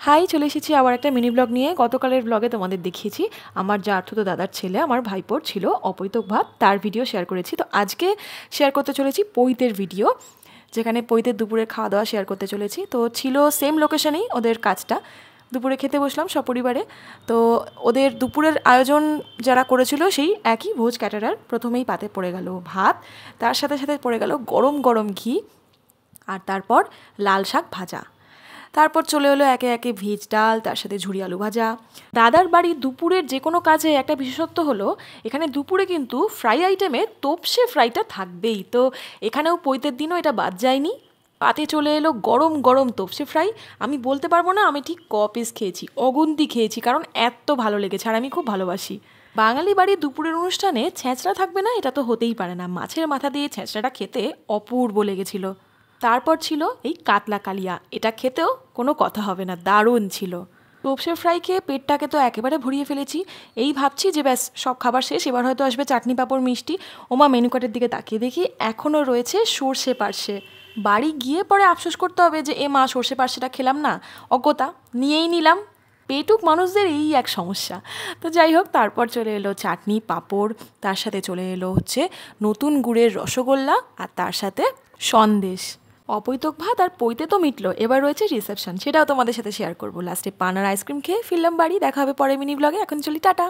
High, চলে এসেছি আবার একটা মিনি ব্লগ নিয়ে। গতকালের ব্লগে তোমাদের দেখিয়েছি আমার জাঠুতো দাদার ছেলে, আমার ভাইপোর ছিল অপৈতক ভাত, তার ভিডিও শেয়ার করেছি। তো আজকে শেয়ার করতে চলেছি পৈতের ভিডিও, যেখানে পৈতের দুপুরে খাওয়া দাওয়া শেয়ার করতে চলেছি। তো ছিল সেম লোকেশনেই ওদের কাজটা। দুপুরে খেতে বসলাম সপরিবারে। তো ওদের দুপুরের আয়োজন যারা করেছিল সেই একই ভোজ ক্যাটারার। প্রথমেই পাতে পড়ে গেল ভাত, তার সাথে সাথে পড়ে গেল গরম গরম ঘি, আর তারপর লাল শাক ভাজা। তারপর চলে এলো একে একে ভেজ ডাল, তার সাথে ঝুরি আলু ভাজা। দাদার বাড়ির দুপুরের যে কোনো কাজে একটা বিশেষত্ব হলো, এখানে দুপুরে কিন্তু ফ্রাই আইটেমে তোপসে ফ্রাইটা থাকবেই। তো এখানেও পৈতের দিনও এটা বাদ যায়নি। পাতে চলে এলো গরম গরম তোপসে ফ্রাই। আমি বলতে পারবো না আমি ঠিক ক পিস খেয়েছি, অগুন্তি খেয়েছি, কারণ এত ভালো লেগেছে আর আমি খুব ভালোবাসি। বাঙালি বাড়ির দুপুরের অনুষ্ঠানে ছ্যাঁচড়া থাকবে না এটা তো হতেই পারে না। মাছের মাথা দিয়ে ছ্যাঁচড়াটা খেতে অপূর্ব লেগেছিল। তারপর ছিল এই কাতলা কালিয়া, এটা খেতেও কোনো কথা হবে না, দারুণ ছিল। তোপসে ফ্রাই খেয়ে পেটটাকে তো একেবারে ভরিয়ে ফেলেছি। এই ভাবছি যে ব্যাস সব খাবার শেষ, এবার হয়তো আসবে চাটনি পাঁপড় মিষ্টি। ওমা, মেনু কার্ডের দিকে তাকিয়ে দেখি এখনও রয়েছে সর্ষে পার্শে। বাড়ি গিয়ে পরে আফসোস করতে হবে যে এ মা, সর্ষে পার্শেটা খেলাম না, অজ্ঞতা, নিয়েই নিলাম। পেটুক মানুষদের এই এক সমস্যা। তো যাই হোক, তারপর চলে এলো চাটনি পাঁপড়, তার সাথে চলে এলো হচ্ছে নতুন গুড়ের রসগোল্লা, আর তার সাথে সন্দেশ। অপৈতক ভাত আর পৈতে তো মিটলো, এবার রয়েছে রিসেপশন, সেটাও তোমাদের সাথে শেয়ার করবো। লাস্টে পান আর আইসক্রিম খেয়ে ফিরলাম বাড়ি। দেখা হবে পরে মিনি ব্লগে। এখন চলি, টাটা।